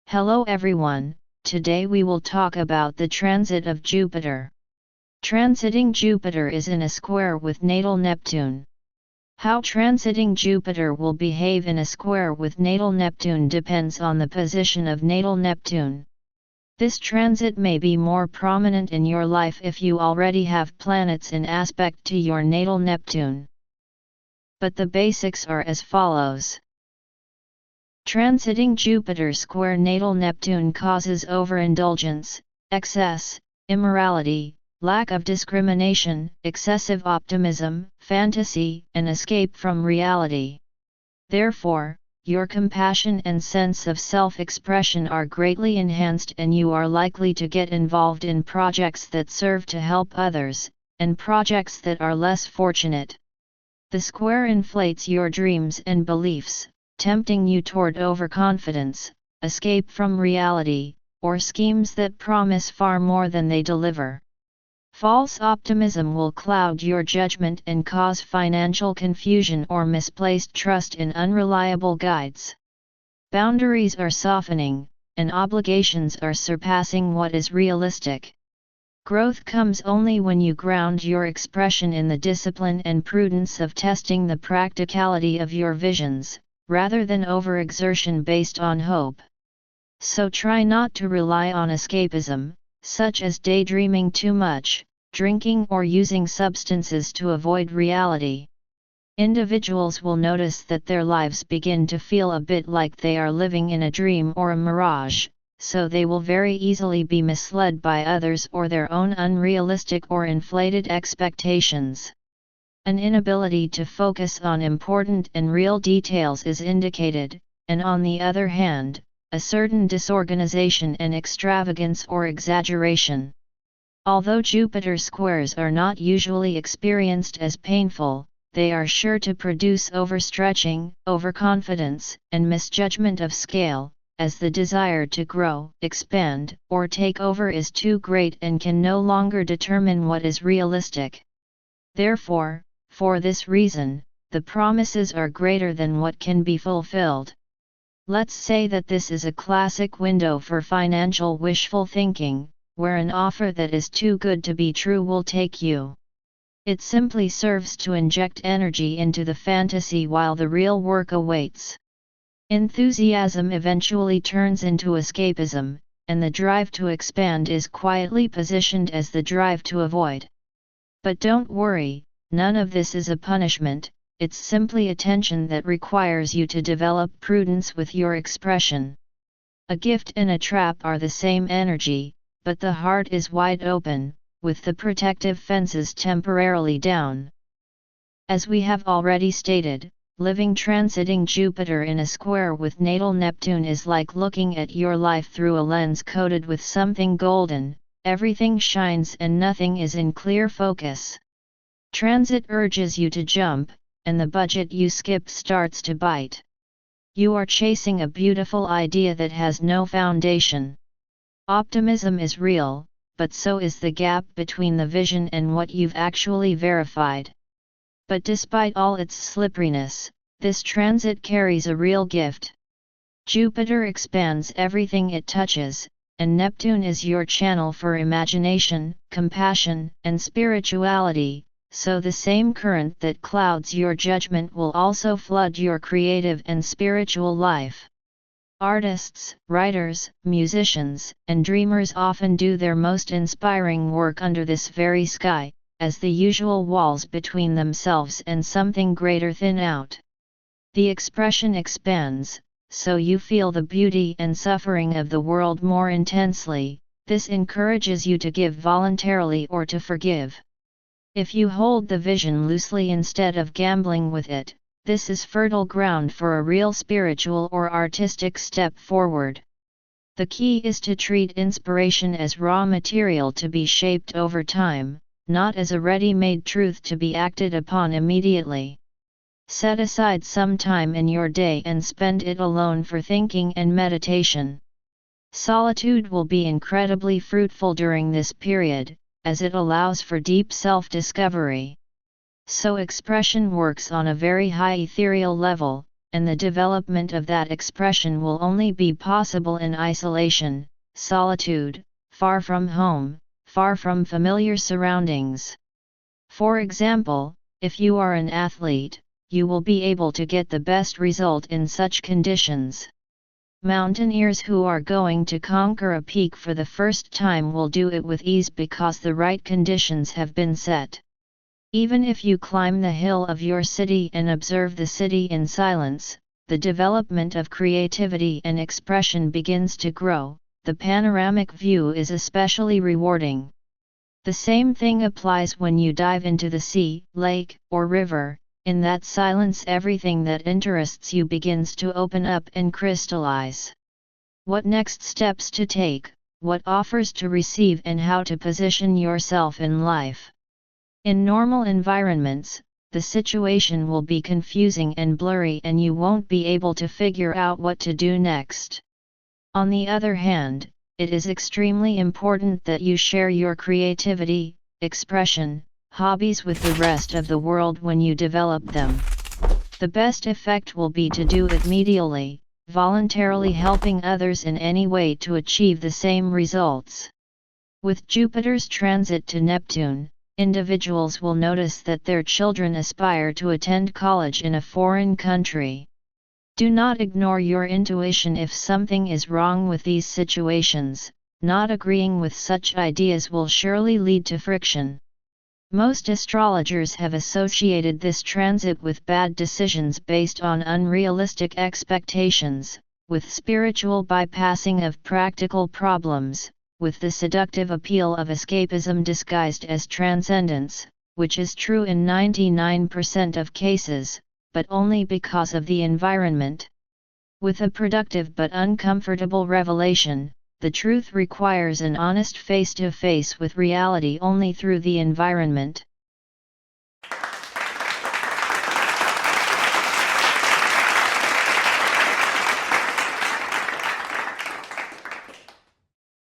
Hello everyone, today we will talk about the transit of Jupiter. Transiting Jupiter is in a square with natal Neptune. How transiting Jupiter will behave in a square with natal Neptune depends on the position of natal Neptune. This transit may be more prominent in your life if you already have planets in aspect to your natal Neptune. But the basics are as follows. Transiting Jupiter square natal Neptune causes overindulgence, excess, immorality, lack of discrimination, excessive optimism, fantasy, and escape from reality. Therefore, your compassion and sense of self-expression are greatly enhanced and you are likely to get involved in projects that serve to help others, and projects that are less fortunate. The square inflates your dreams and beliefs, tempting you toward overconfidence, escape from reality, or schemes that promise far more than they deliver. False optimism will cloud your judgment and cause financial confusion or misplaced trust in unreliable guides. Boundaries are softening, and obligations are surpassing what is realistic. Growth comes only when you ground your expression in the discipline and prudence of testing the practicality of your visions, rather than overexertion based on hope. So try not to rely on escapism, such as daydreaming too much, drinking or using substances to avoid reality. Individuals will notice that their lives begin to feel a bit like they are living in a dream or a mirage, so they will very easily be misled by others or their own unrealistic or inflated expectations. An inability to focus on important and real details is indicated, and on the other hand, a certain disorganization and extravagance or exaggeration. Although Jupiter squares are not usually experienced as painful, they are sure to produce overstretching, overconfidence, and misjudgment of scale, as the desire to grow, expand, or take over is too great and can no longer determine what is realistic. Therefore, for this reason, the promises are greater than what can be fulfilled. Let's say that this is a classic window for financial wishful thinking, where an offer that is too good to be true will take you. It simply serves to inject energy into the fantasy while the real work awaits. Enthusiasm eventually turns into escapism, and the drive to expand is quietly positioned as the drive to avoid. But don't worry. None of this is a punishment, it's simply attention that requires you to develop prudence with your expression. A gift and a trap are the same energy, but the heart is wide open, with the protective fences temporarily down. As we have already stated, living transiting Jupiter in a square with natal Neptune is like looking at your life through a lens coated with something golden, everything shines and nothing is in clear focus. Transit urges you to jump, and the budget you skip starts to bite. You are chasing a beautiful idea that has no foundation. Optimism is real, but so is the gap between the vision and what you've actually verified. But despite all its slipperiness, this transit carries a real gift. Jupiter expands everything it touches, and Neptune is your channel for imagination, compassion, and spirituality. So the same current that clouds your judgment will also flood your creative and spiritual life. Artists, writers, musicians, and dreamers often do their most inspiring work under this very sky, as the usual walls between themselves and something greater thin out. The expression expands, so you feel the beauty and suffering of the world more intensely. This encourages you to give voluntarily or to forgive. If you hold the vision loosely instead of gambling with it, this is fertile ground for a real spiritual or artistic step forward. The key is to treat inspiration as raw material to be shaped over time, not as a ready-made truth to be acted upon immediately. Set aside some time in your day and spend it alone for thinking and meditation. Solitude will be incredibly fruitful during this period, as it allows for deep self-discovery. So expression works on a very high ethereal level, and the development of that expression will only be possible in isolation, solitude, far from home, far from familiar surroundings. For example, if you are an athlete, you will be able to get the best result in such conditions. Mountaineers who are going to conquer a peak for the first time will do it with ease because the right conditions have been set. Even if you climb the hill of your city and observe the city in silence, the development of creativity and expression begins to grow. The panoramic view is especially rewarding. The same thing applies when you dive into the sea, lake, or river. In that silence everything that interests you begins to open up and crystallize. What next steps to take, what offers to receive, and how to position yourself in life. In normal environments, the situation will be confusing and blurry and you won't be able to figure out what to do next. On the other hand, it is extremely important that you share your creativity, expression, hobbies with the rest of the world when you develop them. The best effect will be to do it medially, voluntarily helping others in any way to achieve the same results. With Jupiter's transit to Neptune, individuals will notice that their children aspire to attend college in a foreign country. Do not ignore your intuition if something is wrong with these situations. Not agreeing with such ideas will surely lead to friction. Most astrologers have associated this transit with bad decisions based on unrealistic expectations, with spiritual bypassing of practical problems, with the seductive appeal of escapism disguised as transcendence, which is true in 99% of cases, but only because of the environment. With a productive but uncomfortable revelation, the truth requires an honest face-to-face with reality only through the environment.